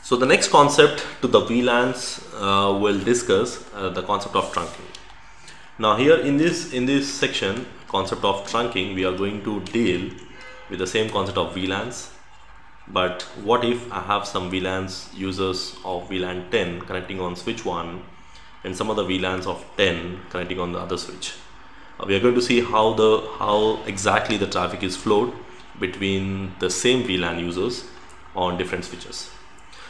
So the next concept to the VLANs will discuss the concept of trunking. Now here in this section, concept of trunking, we are going to deal with the same concept of VLANs. But what if I have some VLANs users of VLAN 10 connecting on switch 1 and some other VLANs of 10 connecting on the other switch? We are going to see how exactly the traffic is flowed between the same VLAN users on different switches.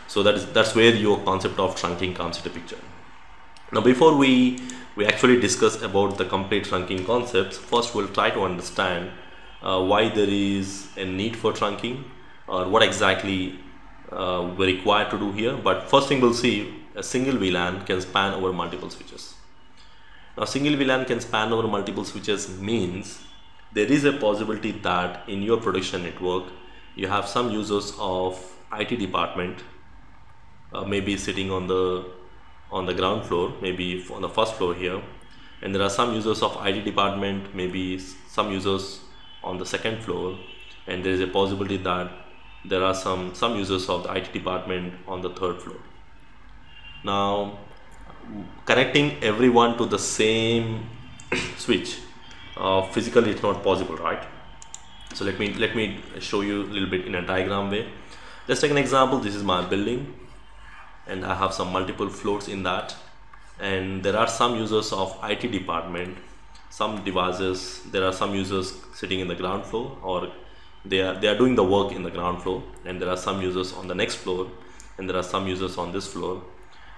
So that's where your concept of trunking comes into picture. Now before we actually discuss about the complete trunking concepts, first we'll try to understand why there is a need for trunking, or what exactly we're required to do here. But first thing we'll see, a single VLAN can span over multiple switches. Now single VLAN can span over multiple switches means there is a possibility that in your production network you have some users of IT department maybe sitting on the ground floor, maybe on the first floor here, and there are some users of IT department, maybe some users on the second floor, and there is a possibility that there are some users of the IT department on the third floor. Now connecting everyone to the same switch physically it's not possible, right? So let me show you a little bit in a diagram way. Let's take an example. This is my building and I have some multiple floors in that, and there are some users of IT department, some devices. There are some users sitting in the ground floor, or they are doing the work in the ground floor, and there are some users on the next floor, and there are some users on this floor,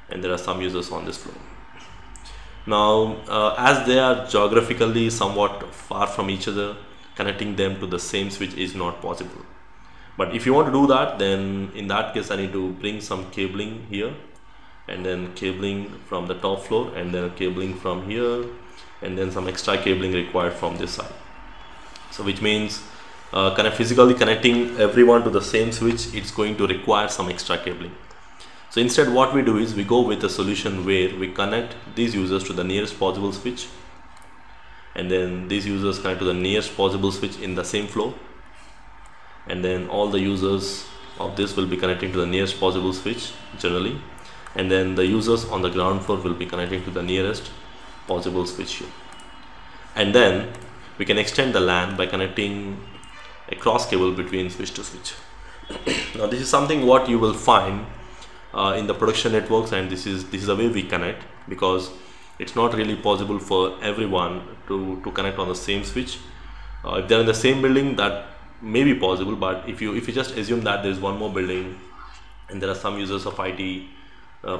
and there are some users on this floor. Now as they are geographically somewhat far from each other, connecting them to the same switch is not possible. But if you want to do that, then in that case I need to bring some cabling here, and then cabling from the top floor, and then cabling from here, and then some extra cabling required from this side. So which means physically connecting everyone to the same switch, it's going to require some extra cabling. So instead what we do is we go with a solution where we connect these users to the nearest possible switch, and then these users connect to the nearest possible switch in the same flow, and then all the users of this will be connecting to the nearest possible switch generally, and then the users on the ground floor will be connecting to the nearest possible switch here. And then we can extend the LAN by connecting a cross cable between switch to switch. Now this is something what you will find in the production networks, and this is the way we connect, because it's not really possible for everyone to connect on the same switch. If they're in the same building, that may be possible, but if you just assume that there's one more building and there are some users of IT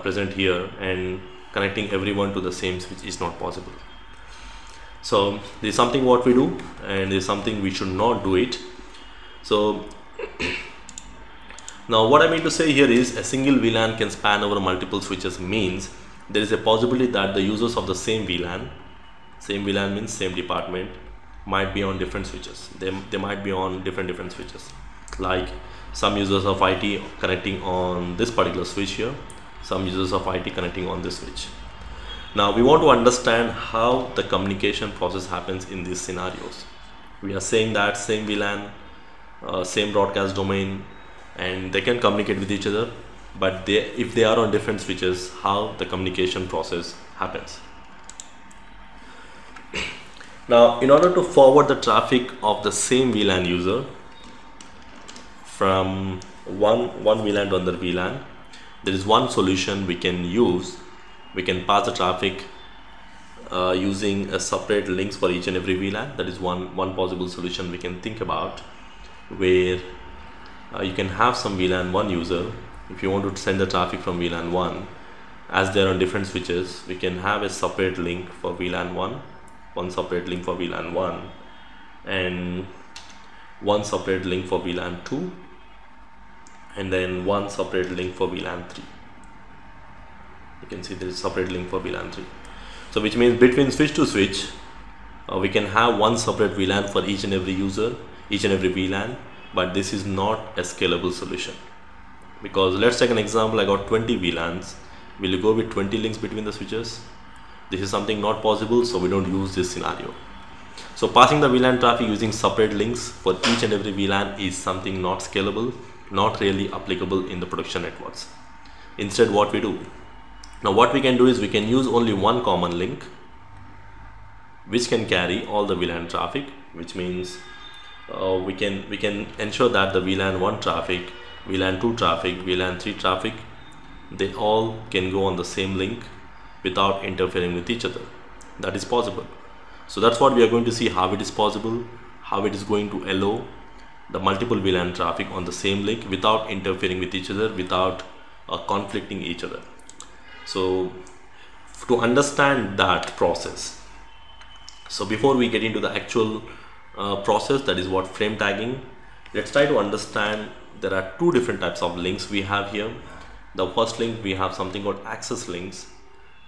present here, and connecting everyone to the same switch is not possible. So there's something what we do, and there's something we should not do it. So now what I mean to say here is a single VLAN can span over multiple switches means there is a possibility that the users of the same VLAN means same department, might be on different switches. They might be on different switches, like some users of IT connecting on this particular switch here, some users of IT connecting on this switch. Now we want to understand how the communication process happens in these scenarios. We are saying that same VLAN, same broadcast domain, and they can communicate with each other, but if they are on different switches, how the communication process happens. Now in order to forward the traffic of the same VLAN user from one VLAN to another VLAN, there is one solution we can use. We can pass the traffic using a separate links for each and every VLAN. That is one possible solution we can think about, where you can have some VLAN 1 user. If you want to send the traffic from VLAN 1, as they are on different switches, we can have a separate link for VLAN 1, one separate link for VLAN 1, and one separate link for VLAN 2, and then one separate link for VLAN 3. You can see there is a separate link for VLAN 3. So which means between switch to switch, we can have one separate VLAN for each and every user, each and every VLAN, but this is not a scalable solution. Because let's take an example, I got 20 VLANs. Will you go with 20 links between the switches? This is something not possible, so we don't use this scenario. So passing the VLAN traffic using separate links for each and every VLAN is something not scalable, not really applicable in the production networks. Instead, what we do, now what we can do is we can use only one common link which can carry all the VLAN traffic, which means we can ensure that the VLAN 1 traffic, VLAN 2 traffic, VLAN 3 traffic, they all can go on the same link without interfering with each other. That is possible. So that's what we are going to see, how it is possible, how it is going to allow the multiple VLAN traffic on the same link without interfering with each other, without conflicting each other. So to understand that process, so before we get into the actual process, that is what frame tagging, let's try to understand there are two different types of links we have here. The first link, we have something called access links.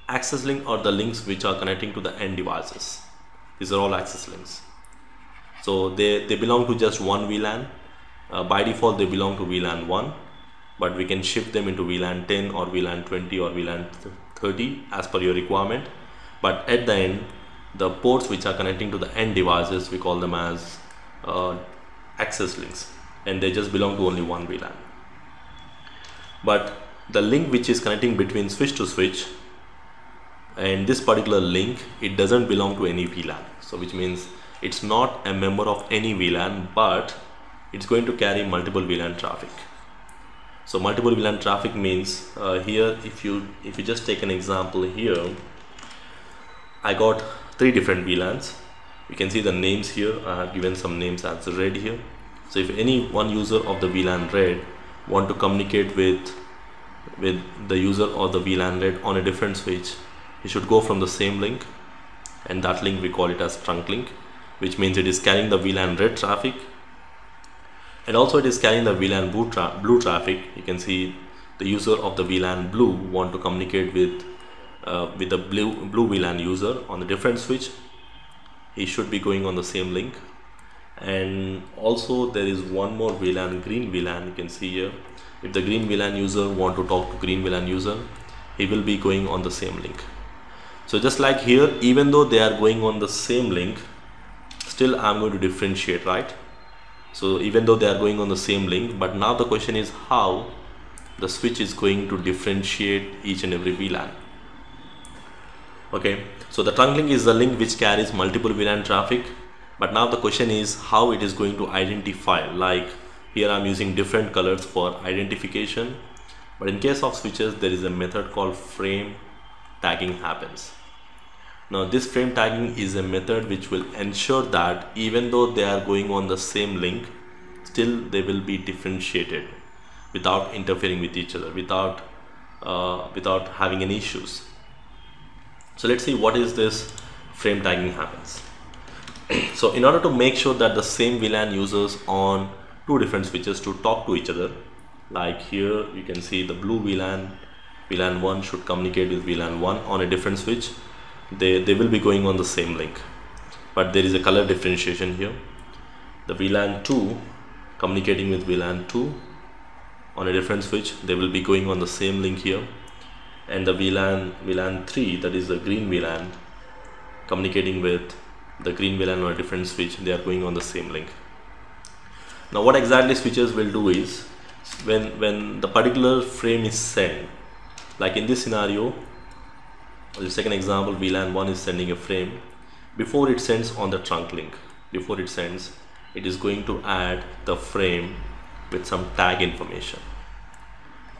Access link are the links which are connecting to the end devices. These are all access links. So they belong to just one VLAN. By default they belong to VLAN 1, but we can shift them into VLAN 10 or VLAN 20 or VLAN 30 as per your requirement. But at the end, the ports which are connecting to the end devices, we call them as access links, and they just belong to only one VLAN. But the link which is connecting between switch to switch, and this particular link, it doesn't belong to any VLAN. So which means it's not a member of any VLAN, but it's going to carry multiple VLAN traffic. So multiple VLAN traffic means here, if you just take an example here, I got 3 different VLANs. You can see the names here. I have given some names as red here. So if any one user of the VLAN red want to communicate with the user of the VLAN red on a different switch, he should go from the same link, and that link we call it as trunk link, which means it is carrying the VLAN red traffic, and also it is carrying the VLAN blue traffic. You can see the user of the VLAN blue want to communicate with the blue VLAN user on a different switch. He should be going on the same link. And also there is one more VLAN, green VLAN. You can see here, if the green VLAN user want to talk to green VLAN user, he will be going on the same link. So just like here, even though they are going on the same link, still I'm going to differentiate, right? So even though they are going on the same link, but now the question is how the switch is going to differentiate each and every VLAN. Okay, so the trunk link is the link which carries multiple VLAN traffic, but now the question is how it is going to identify. Like here I'm using different colors for identification, but in case of switches there is a method called frame tagging happens. Now this frame tagging is a method which will ensure that even though they are going on the same link, still they will be differentiated without interfering with each other, without having any issues. So let's see what is this frame tagging happens. So in order to make sure that the same VLAN users on 2 different switches to talk to each other, like here you can see the blue VLAN 1 should communicate with VLAN 1 on a different switch. They will be going on the same link, but there is a color differentiation here. The VLAN 2 communicating with VLAN 2 on a different switch, they will be going on the same link here. And the VLAN 3, that is the green VLAN, communicating with the green VLAN on a different switch, they are going on the same link. Now what exactly switches will do is, when the particular frame is sent, like in this scenario, the second example, VLAN 1 is sending a frame. Before it sends on the trunk link, before it sends, it is going to add the frame with some tag information.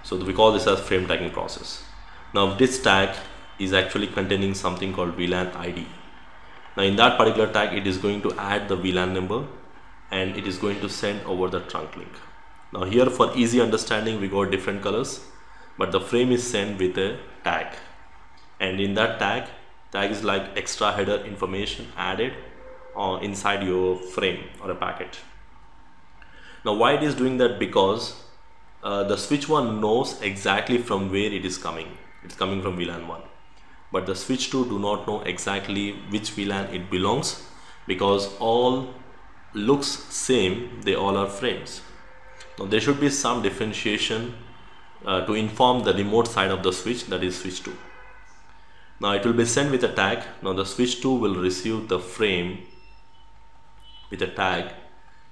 So we call this as frame tagging process. Now this tag is actually containing something called VLAN ID. Now in that particular tag, it is going to add the VLAN number and it is going to send over the trunk link. Now here for easy understanding, we got different colors, but the frame is sent with a tag, and in that tag is like extra header information added inside your frame or a packet. Now why it is doing that? Because the switch 1 knows exactly from where it is coming. It's coming from VLAN 1, but the switch 2 do not know exactly which VLAN it belongs, because all looks same, they all are frames. Now there should be some differentiation to inform the remote side of the switch, that is switch 2. Now it will be sent with a tag. Now the switch 2 will receive the frame with a tag,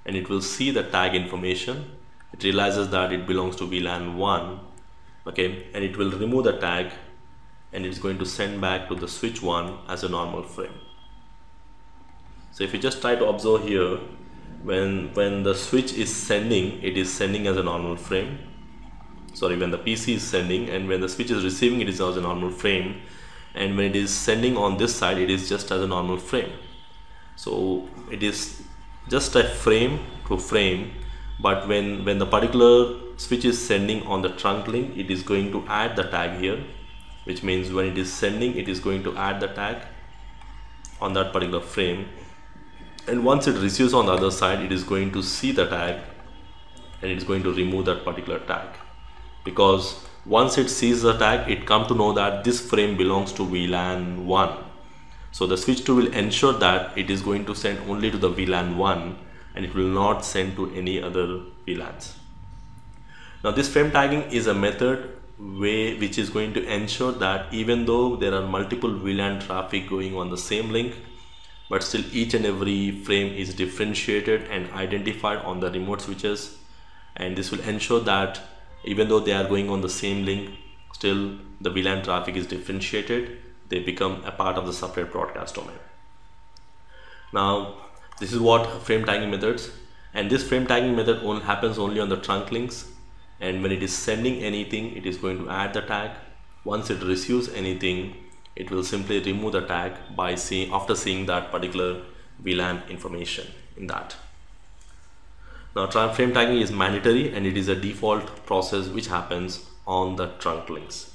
and it will see the tag information. It realizes that it belongs to VLAN 1, okay, and it will remove the tag and it's going to send back to the switch 1 as a normal frame. So if you just try to observe here, when the switch is sending, it is sending as a normal frame. Sorry, when the PC is sending, and when the switch is receiving, it is as a normal frame, and when it is sending on this side, it is just as a normal frame. So it is just a frame to frame, but when the particular switch is sending on the trunk link, it is going to add the tag here, which means when it is sending, it is going to add the tag on that particular frame, and once it receives on the other side, it is going to see the tag and it is going to remove that particular tag, because once it sees the tag, it comes to know that this frame belongs to VLAN 1. So the switch 2 will ensure that it is going to send only to the VLAN 1 and it will not send to any other VLANs. Now this frame tagging is a method which is going to ensure that even though there are multiple VLAN traffic going on the same link, but still each and every frame is differentiated and identified on the remote switches, and this will ensure that even though they are going on the same link, still the VLAN traffic is differentiated. They become a part of the separate broadcast domain. Now this is what frame tagging methods, and this frame tagging method happens only on the trunk links, and when it is sending anything, it is going to add the tag. Once it receives anything, it will simply remove the tag after seeing that particular VLAN information in that. Now frame tagging is mandatory and it is a default process which happens on the trunk links.